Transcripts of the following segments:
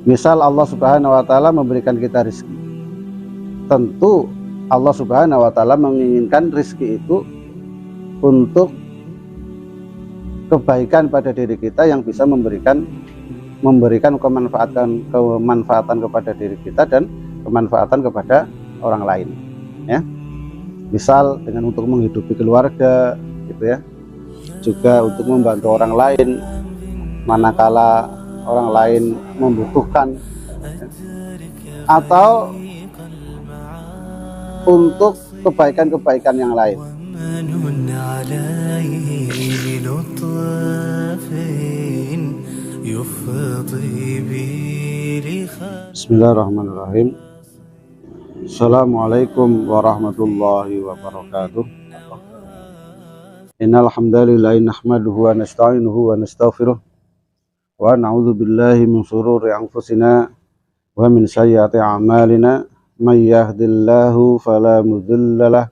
Misal Allah Subhanahu wa taala memberikan kita rezeki. Tentu Allah Subhanahu wa taala menginginkan rezeki itu untuk kebaikan pada diri kita yang bisa memberikan kemanfaatan kepada diri kita dan kemanfaatan kepada orang lain, ya. Misal dengan untuk menghidupi keluarga, gitu ya. Juga untuk membantu orang lain manakala orang lain membutuhkan, ya. Atau untuk kebaikan-kebaikan yang lain. Bismillahirrahmanirrahim. Assalamualaikum warahmatullahi wabarakatuh. Innal hamdalillah nahmaduhu wa nasta'inuhu wa nastaghfiruh wa na'udzu billahi min shururi anfusina wa min sayyiati a'malina may yahdihillahu fala mudilla lahu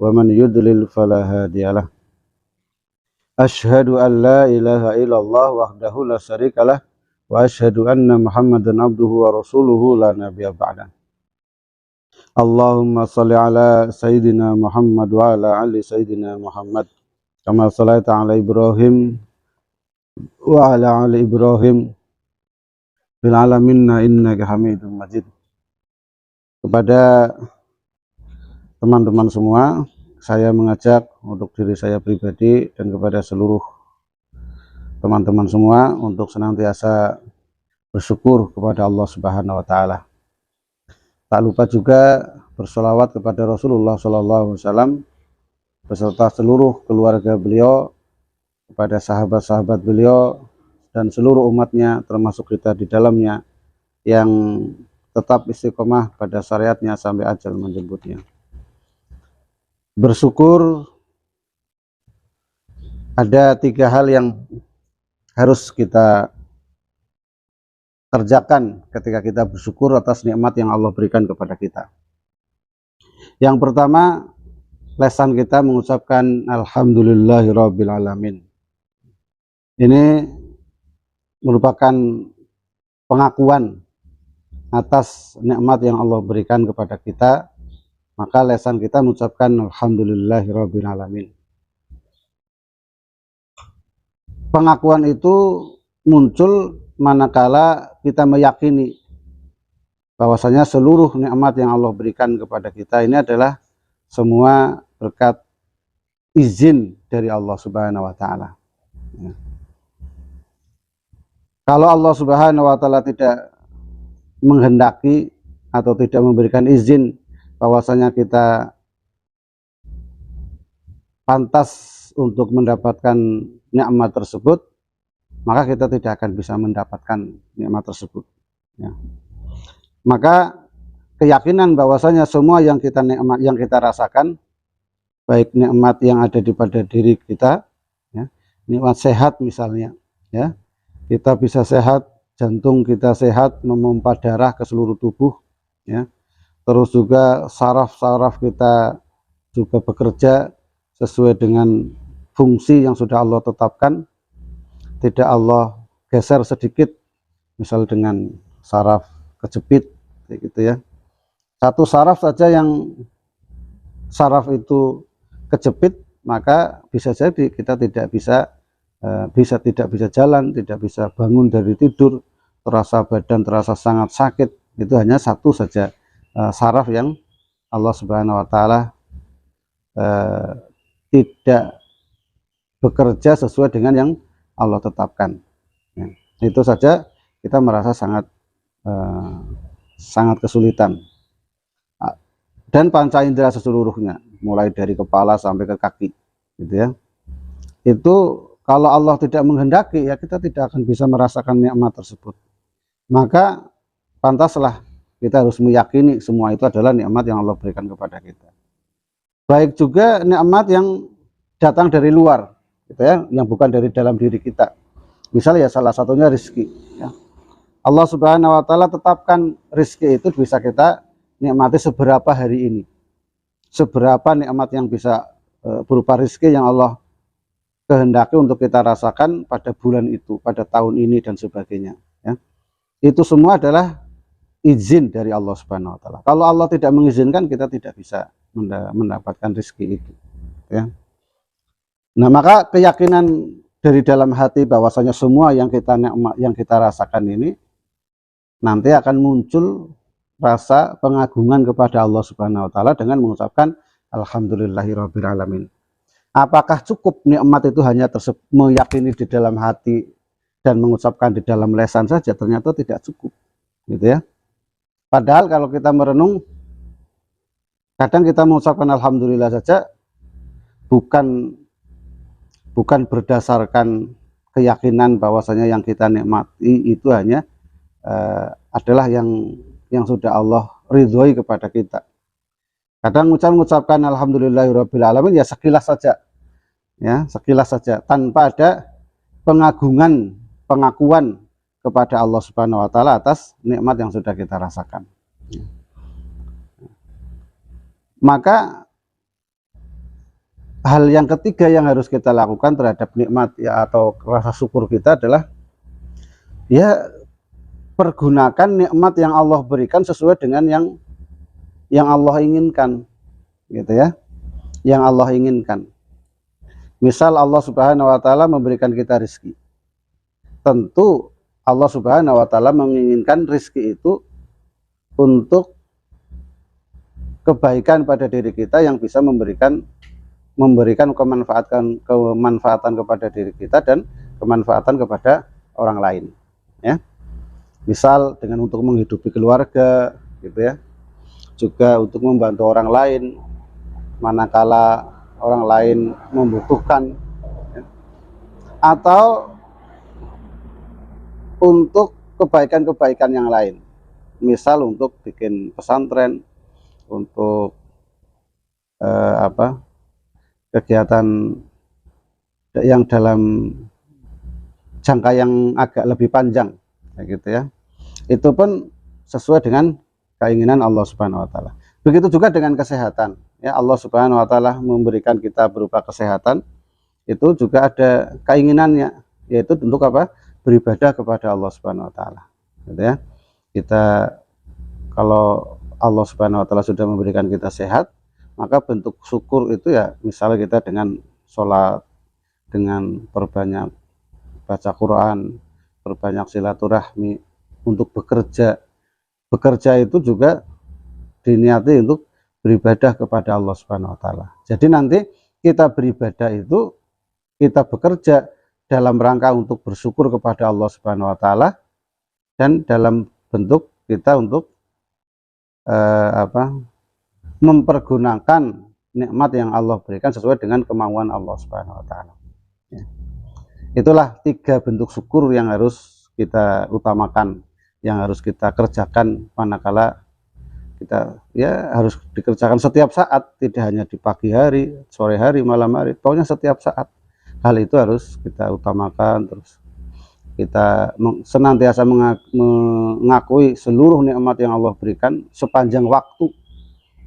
wa man yudlil fala hadiyalah. Asyhadu an la ilaha illallah wahdahu la syarikalah wa asyhadu anna Muhammadan abduhu wa rasuluhu la nabiyya ba'da. Allahumma shalli ala sayyidina Muhammad wa ala ali sayyidina Muhammad kama shallaita ala Ibrahim wa ala ali Ibrahim fil alamin innaka Hamidum Majid. Kepada teman-teman semua, saya mengajak untuk diri saya pribadi dan kepada seluruh teman-teman semua untuk senantiasa bersyukur kepada Allah Subhanahu wa taala. Tak lupa juga bersolawat kepada Rasulullah SAW beserta seluruh keluarga beliau, kepada sahabat-sahabat beliau dan seluruh umatnya termasuk kita di dalamnya yang tetap istiqomah pada syariatnya sampai ajal menjemputnya. Bersyukur ada 3 hal yang harus kita kerjakan ketika kita bersyukur atas nikmat yang Allah berikan kepada kita. Yang pertama, lesan kita mengucapkan alhamdulillahirabbil alamin. Ini merupakan pengakuan atas nikmat yang Allah berikan kepada kita, maka lesan kita mengucapkan alhamdulillahirabbil alamin. Pengakuan itu muncul manakala kita meyakini bahwasanya seluruh nikmat yang Allah berikan kepada kita ini adalah semua berkat izin dari Allah Subhanahu wa taala. Kalau Allah Subhanahu wa taala tidak menghendaki atau tidak memberikan izin bahwasanya kita pantas untuk mendapatkan nikmat tersebut, maka kita tidak akan bisa mendapatkan nikmat tersebut, ya. Maka keyakinan bahwasanya semua yang kita rasakan, baik nikmat yang ada pada diri kita, ya, nikmat sehat misalnya, ya, kita bisa sehat, jantung kita sehat, memompa darah ke seluruh tubuh, ya. Terus juga saraf-saraf kita juga bekerja sesuai dengan fungsi yang sudah Allah tetapkan, tidak Allah geser sedikit, misal dengan saraf kejepit, gitu ya. Satu saraf saja yang saraf itu kejepit, maka bisa jadi kita tidak bisa jalan, tidak bisa bangun dari tidur, terasa badan terasa sangat sakit. Itu hanya satu saja saraf yang Allah Subhanahu wa taala tidak bekerja sesuai dengan yang Allah tetapkan, ya. Itu saja kita merasa sangat kesulitan. Dan panca indera seseluruhnya, mulai dari kepala sampai ke kaki, gitu ya. Itu kalau Allah tidak menghendaki, ya kita tidak akan bisa merasakan nikmat tersebut. Maka pantaslah kita harus meyakini semua itu adalah nikmat yang Allah berikan kepada kita. Baik juga nikmat yang datang dari luar, gitu ya, yang bukan dari dalam diri kita. Misalnya ya salah satunya rezeki, ya. Allah Subhanahu wa taala tetapkan rezeki itu bisa kita nikmati seberapa hari ini. Seberapa nikmat yang bisa berupa rezeki yang Allah kehendaki untuk kita rasakan pada bulan itu, pada tahun ini dan sebagainya, ya. Itu semua adalah izin dari Allah Subhanahu wa taala. Kalau Allah tidak mengizinkan, kita tidak bisa mendapatkan rezeki itu, ya. Nah, maka keyakinan dari dalam hati bahwasanya semua yang kita rasakan ini nanti akan muncul rasa pengagungan kepada Allah Subhanahu wa taala dengan mengucapkan alhamdulillahirabbil alamin. Apakah cukup nikmat itu hanya meyakini di dalam hati dan mengucapkan di dalam lisan saja? Ternyata tidak cukup, gitu ya. Padahal kalau kita merenung, kadang kita mengucapkan alhamdulillah saja bukan berdasarkan keyakinan bahwasanya yang kita nikmati itu hanya adalah yang sudah Allah ridhoi kepada kita. Kadang mengucapkan alhamdulillahirabbil alamin ya sekilas saja, ya sekilas saja, tanpa ada pengakuan kepada Allah Subhanahu wa taala atas nikmat yang sudah kita rasakan. Maka hal yang ketiga yang harus kita lakukan terhadap nikmat ya atau rasa syukur kita adalah ya pergunakan nikmat yang Allah berikan sesuai dengan yang Allah inginkan, gitu ya. Yang Allah inginkan. Misal Allah Subhanahu wa taala memberikan kita rezeki. Tentu Allah Subhanahu wa taala menginginkan rezeki itu untuk kebaikan pada diri kita yang bisa memberikan kemanfaatan kepada diri kita dan kemanfaatan kepada orang lain, ya. Misal dengan untuk menghidupi keluarga, gitu ya. Juga untuk membantu orang lain manakala orang lain membutuhkan, ya. Atau untuk kebaikan-kebaikan yang lain, misal untuk bikin pesantren, untuk kegiatan yang dalam jangka yang agak lebih panjang, gitu ya. Itu pun sesuai dengan keinginan Allah Subhanahu wa taala. Begitu juga dengan kesehatan, ya. Allah Subhanahu wa taala memberikan kita berupa kesehatan, itu juga ada keinginannya, yaitu untuk apa? Beribadah kepada Allah Subhanahu wa taala, gitu ya. Kita kalau Allah Subhanahu wa taala sudah memberikan kita sehat, maka bentuk syukur itu ya misalnya kita dengan sholat, dengan perbanyak baca Quran, perbanyak silaturahmi, untuk bekerja itu juga diniati untuk beribadah kepada Allah Subhanahu wa taala. Jadi nanti kita beribadah itu, kita bekerja dalam rangka untuk bersyukur kepada Allah Subhanahu wa taala dan dalam bentuk kita untuk mempergunakan nikmat yang Allah berikan sesuai dengan kemauan Allah Subhanahu wa taala. Ya. Itulah 3 bentuk syukur yang harus kita utamakan, yang harus kita kerjakan manakala kita ya harus dikerjakan setiap saat, tidak hanya di pagi hari, sore hari, malam hari, pokoknya setiap saat. Hal itu harus kita utamakan, terus kita senantiasa mengakui seluruh nikmat yang Allah berikan sepanjang waktu,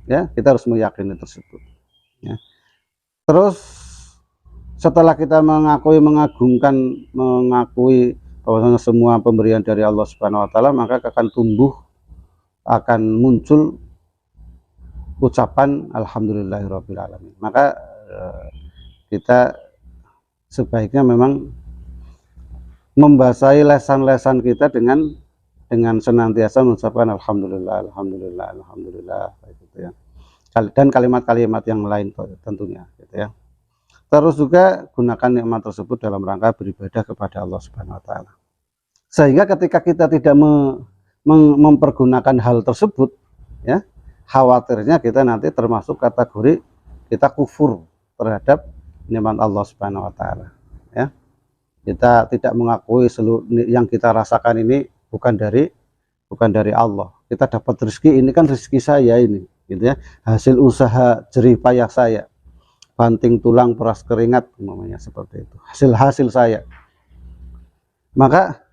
ya. Kita harus meyakini tersebut, ya. Terus setelah kita mengakui bahwasanya semua pemberian dari Allah Subhanahu wa taala, maka akan muncul ucapan alhamdulillahirabbil alamin. Maka kita sebaiknya memang membasahi lesan-lesan kita dengan senantiasa mengucapkan alhamdulillah, alhamdulillah, alhamdulillah, gitu ya. Dan kalimat-kalimat yang lain tentunya, gitu ya. Terus juga gunakan nikmat tersebut dalam rangka beribadah kepada Allah Subhanahu wa taala. Sehingga ketika kita tidak mempergunakan hal tersebut, ya, khawatirnya kita nanti termasuk kategori kita kufur terhadap nikmat Allah Subhanahu wa taala, ya. Kita tidak mengakui seluruh yang kita rasakan ini bukan dari Allah. Kita dapat rezeki ini kan rezeki saya ini, gitu ya. Hasil usaha jerih payah saya, banting tulang peras keringat namanya, seperti itu. Hasil saya. Maka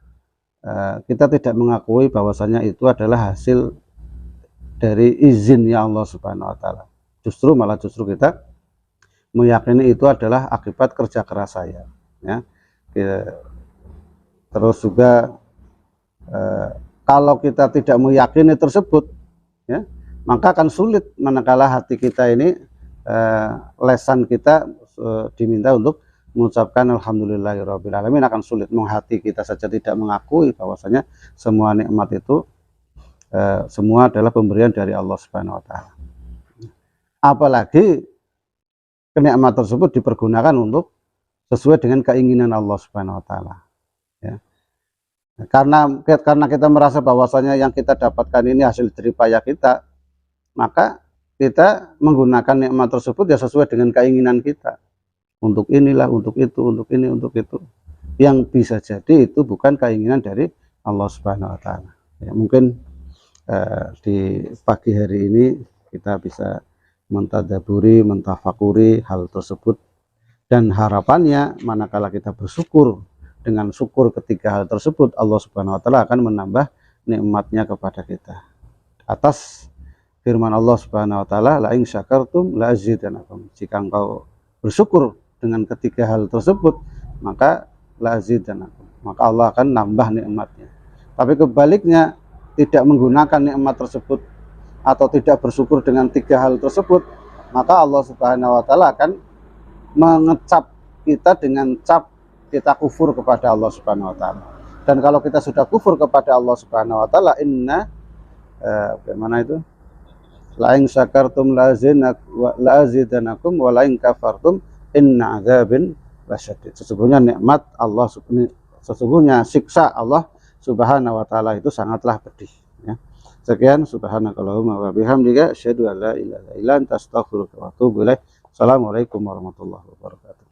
kita tidak mengakui bahwasanya itu adalah hasil dari izinnya Allah Subhanahu wa taala. Justru kita meyakini itu adalah akibat kerja keras saya, ya. Terus juga Kalau kita tidak meyakini tersebut, ya, maka akan sulit manakala hati kita ini lesan kita diminta untuk mengucapkan alhamdulillahirabbil alamin, akan sulit. Hati kita saja tidak mengakui bahwasanya semua nikmat itu semua adalah pemberian dari Allah Subhanahu wa taala. Apalagi kenikmat tersebut dipergunakan untuk sesuai dengan keinginan Allah Subhanahu wa taala, ya. Karena kita merasa bahwasanya yang kita dapatkan ini hasil jeripaya kita, maka kita menggunakan nikmat tersebut ya sesuai dengan keinginan kita. Untuk inilah, untuk itu, untuk ini, untuk itu. Yang bisa jadi itu bukan keinginan dari Allah Subhanahu wa taala. Ya, mungkin di pagi hari ini kita bisa mentadaburi, mentafakuri hal tersebut, dan harapannya manakala kita bersyukur, dengan syukur ketiga hal tersebut, Allah Subhanahu wa taala akan menambah nikmatnya kepada kita. Atas firman Allah Subhanahu wa taala, la in syakartum la azidannakum. Jika engkau bersyukur dengan ketiga hal tersebut, maka la azidannakum, maka Allah akan nambah nikmatnya. Tapi kebaliknya, tidak menggunakan nikmat tersebut atau tidak bersyukur dengan tiga hal tersebut, maka Allah Subhanahu wa taala akan mengecap kita dengan cap kita kufur kepada Allah Subhanahu wa taala. Dan kalau kita sudah kufur kepada Allah Subhanahu wa taala, bagaimana itu? La in syakartum la azidannakum wa la in kafartum inna adzabin lasyadid. Sesungguhnya nikmat Allah, sesungguhnya siksa Allah Subhanahu wa taala itu sangatlah pedih, ya. Sekian, subhanakallahumma wa bihamdika asyhadu an la ilaha illa anta astaghfiruka wa atubu ilaik. Assalamualaikum warahmatullahi wabarakatuh.